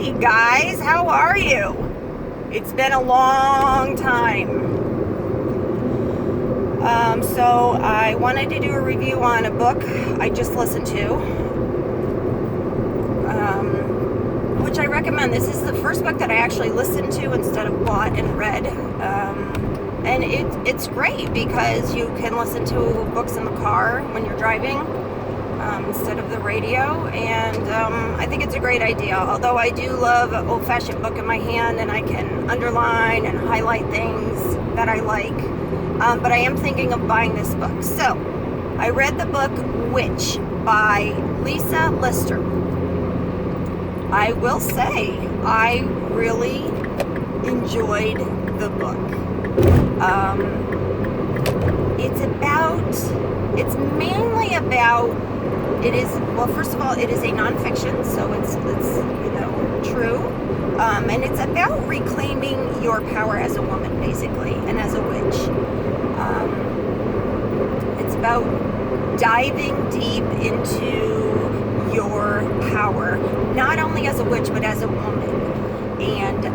Hey guys, how are you? It's been a long time. So I wanted to do a review on a book I just listened to, which I recommend. This is the first book that I actually listened to instead of bought and read. And it's great because you can listen to books in the car when you're driving instead of the radio, and I think it's a great idea. Although I do love an old-fashioned book in my hand, and I can underline and highlight things that I like, but I am thinking of buying this book. So I read the book Witch by Lisa Lister. I will say I really enjoyed the book. It's mainly about, first of all, it is a nonfiction, so it's true. And it's about reclaiming your power as a woman, basically, and as a witch. It's about diving deep into your power, not only as a witch, but as a woman. And,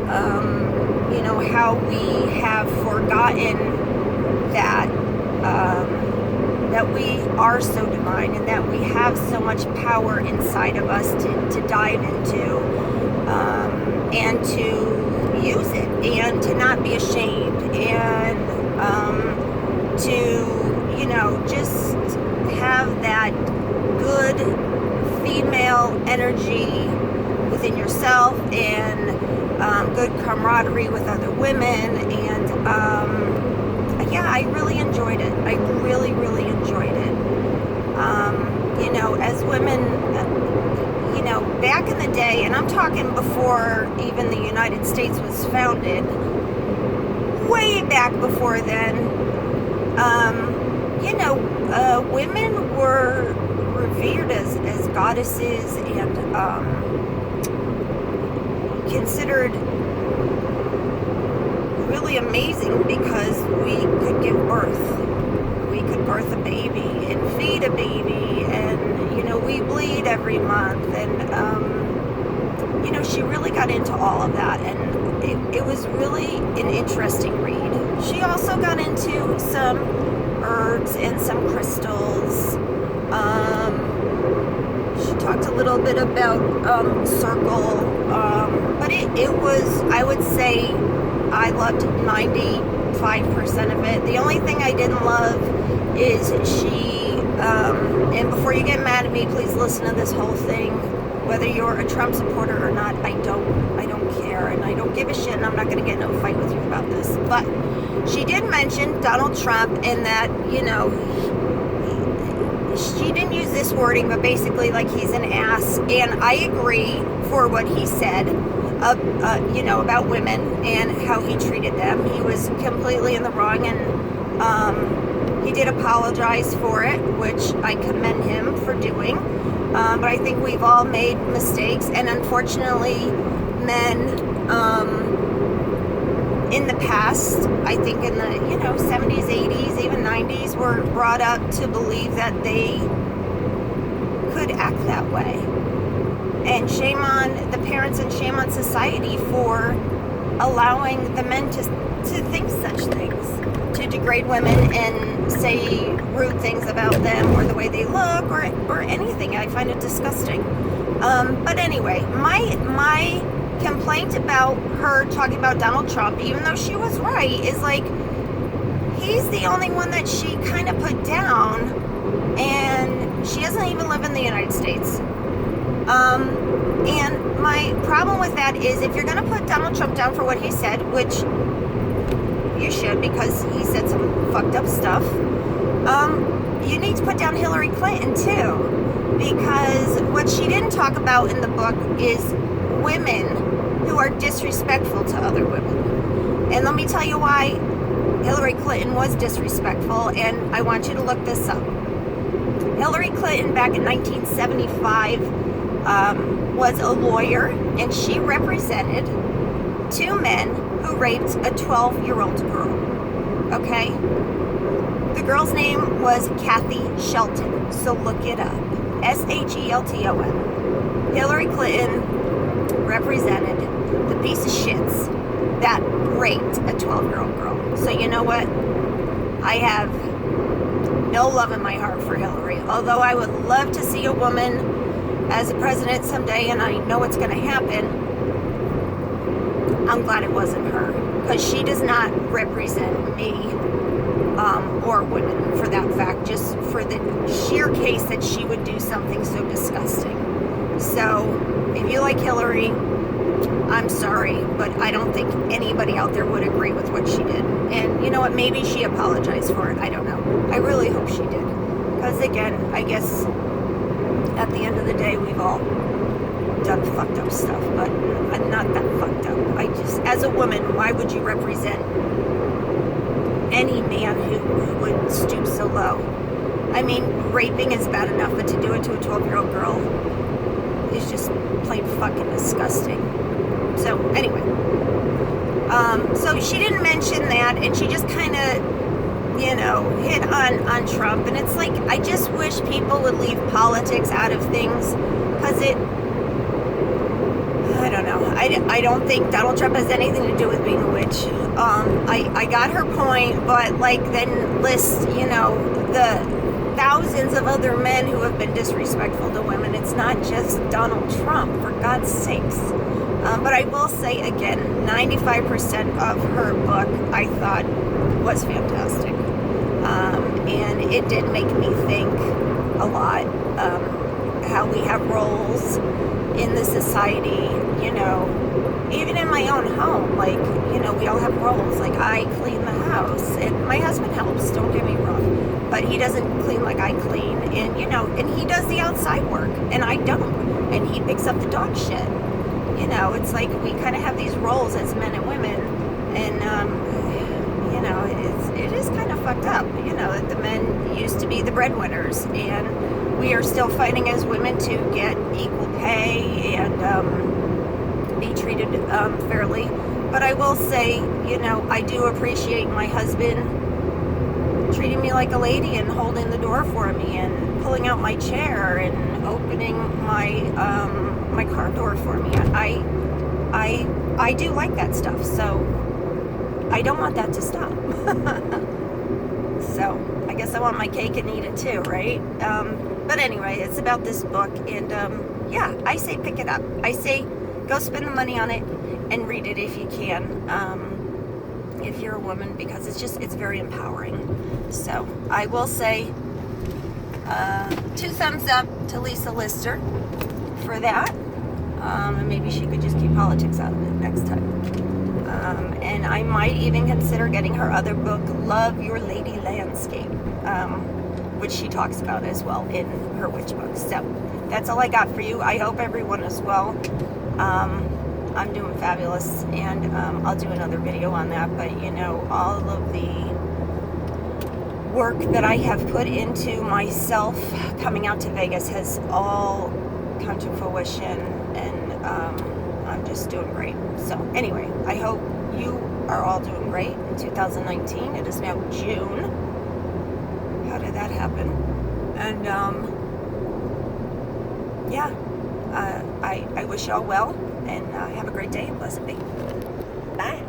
how we have forgotten that we are so divine, and that we have so much power inside of us to dive into, and to use it, and to not be ashamed, and to just have that good female energy within yourself, and good camaraderie with other women. And I really enjoyed it. I really, really enjoyed it. As women, back in the day, and I'm talking before even the United States was founded, way back before then, women were revered as goddesses, and considered really amazing, because we could give birth. We could birth a baby and feed a baby, and we bleed every month, and she really got into all of that, and it was really an interesting read. She also got into some herbs and some crystals. She talked a little bit about circle, but it was, I would say, I loved 95% of it. The only thing I didn't love is she, and before you get mad at me, please listen to this whole thing. Whether you're a Trump supporter or not, I don't care, and I don't give a shit, and I'm not going to get in a fight with you about this. But she did mention Donald Trump, and that, she didn't use this wording, but basically like he's an ass, and I agree for what he said, about women and how he treated them. He was completely in the wrong, and he did apologize for it, which I commend him for doing. But I think we've all made mistakes, and unfortunately, men in the past, I think in the 70s, 80s, even 90s, were brought up to believe that they could act that way. And shame on the parents, and shame on society for allowing the men to think such things, to degrade women and say rude things about them, or the way they look, or anything. I find it disgusting. But anyway, my complaint about her talking about Donald Trump, even though she was right, is like, he's the only one that she kind of put down, and she doesn't even live in the United States. And my problem with that is, if you're going to put Donald Trump down for what he said, which you should, because he said some fucked up stuff, you need to put down Hillary Clinton too, because what she didn't talk about in the book is women who are disrespectful to other women. And let me tell you why Hillary Clinton was disrespectful, and I want you to look this up. Hillary Clinton, back in 1975, was a lawyer, and she represented two men who raped a 12-year-old girl. Okay? The girl's name was Kathy Shelton, so look it up. Shelton. Hillary Clinton represented piece of shits that raped a 12-year-old girl. So you know what? I have no love in my heart for Hillary. Although I would love to see a woman as a president someday, and I know it's going to happen, I'm glad it wasn't her. Because she does not represent me or women for that fact. Just for the sheer case that she would do something so disgusting. So if you like Hillary, I'm sorry, but I don't think anybody out there would agree with what she did. And you know what? Maybe she apologized for it. I don't know. I really hope she did. Because again, I guess at the end of the day, we've all done fucked up stuff, but I'm not that fucked up. I just, as a woman, why would you represent any man who would stoop so low? I mean, raping is bad enough, but to do it to a 12-year-old girl is just plain fucking disgusting. So anyway, so she didn't mention that, and she just kind of, you know, hit on Trump. And it's like, I just wish people would leave politics out of things, because I don't know. I don't think Donald Trump has anything to do with being a witch. I got her point, but like then list, you know, the thousands of other men who have been disrespectful to women. It's not just Donald Trump, for God's sakes. But I will say again, 95% of her book I thought was fantastic. And it did make me think a lot, how we have roles in the society, you know, even in my own home, like, you know, we all have roles. Like, I clean the house, and my husband helps, don't get me wrong, but he doesn't clean like I clean, and, you know, and he does the outside work, and I don't, and he picks up the dog shit. You know, it's like we kind of have these roles as men and women, and, you know, it is kind of fucked up, you know, that the men used to be the breadwinners, and we are still fighting as women to get equal pay and be treated fairly. But I will say, you know, I do appreciate my husband treating me like a lady and holding the door for me and pulling out my chair and opening my my car door for me. I do like that stuff, so I don't want that to stop. So I guess I want my cake and eat it too, right? But anyway, it's about this book, and yeah, I say pick it up. I say go spend the money on it and read it if you can, if you're a woman, because it's very empowering. So I will say 2 thumbs up to Lisa Lister for that. And maybe she could just keep politics out of it next time. And I might even consider getting her other book, Love Your Lady Landscape, which she talks about as well in her witch book. So that's all I got for you. I hope everyone is well. I'm doing fabulous, and I'll do another video on that. But you know, all of the work that I have put into myself coming out to Vegas has all come to fruition, and I'm just doing great. So anyway, I hope you are all doing great in 2019. It is now June. How did that happen? And yeah, I wish y'all well, and have a great day, and blessed be. Bye.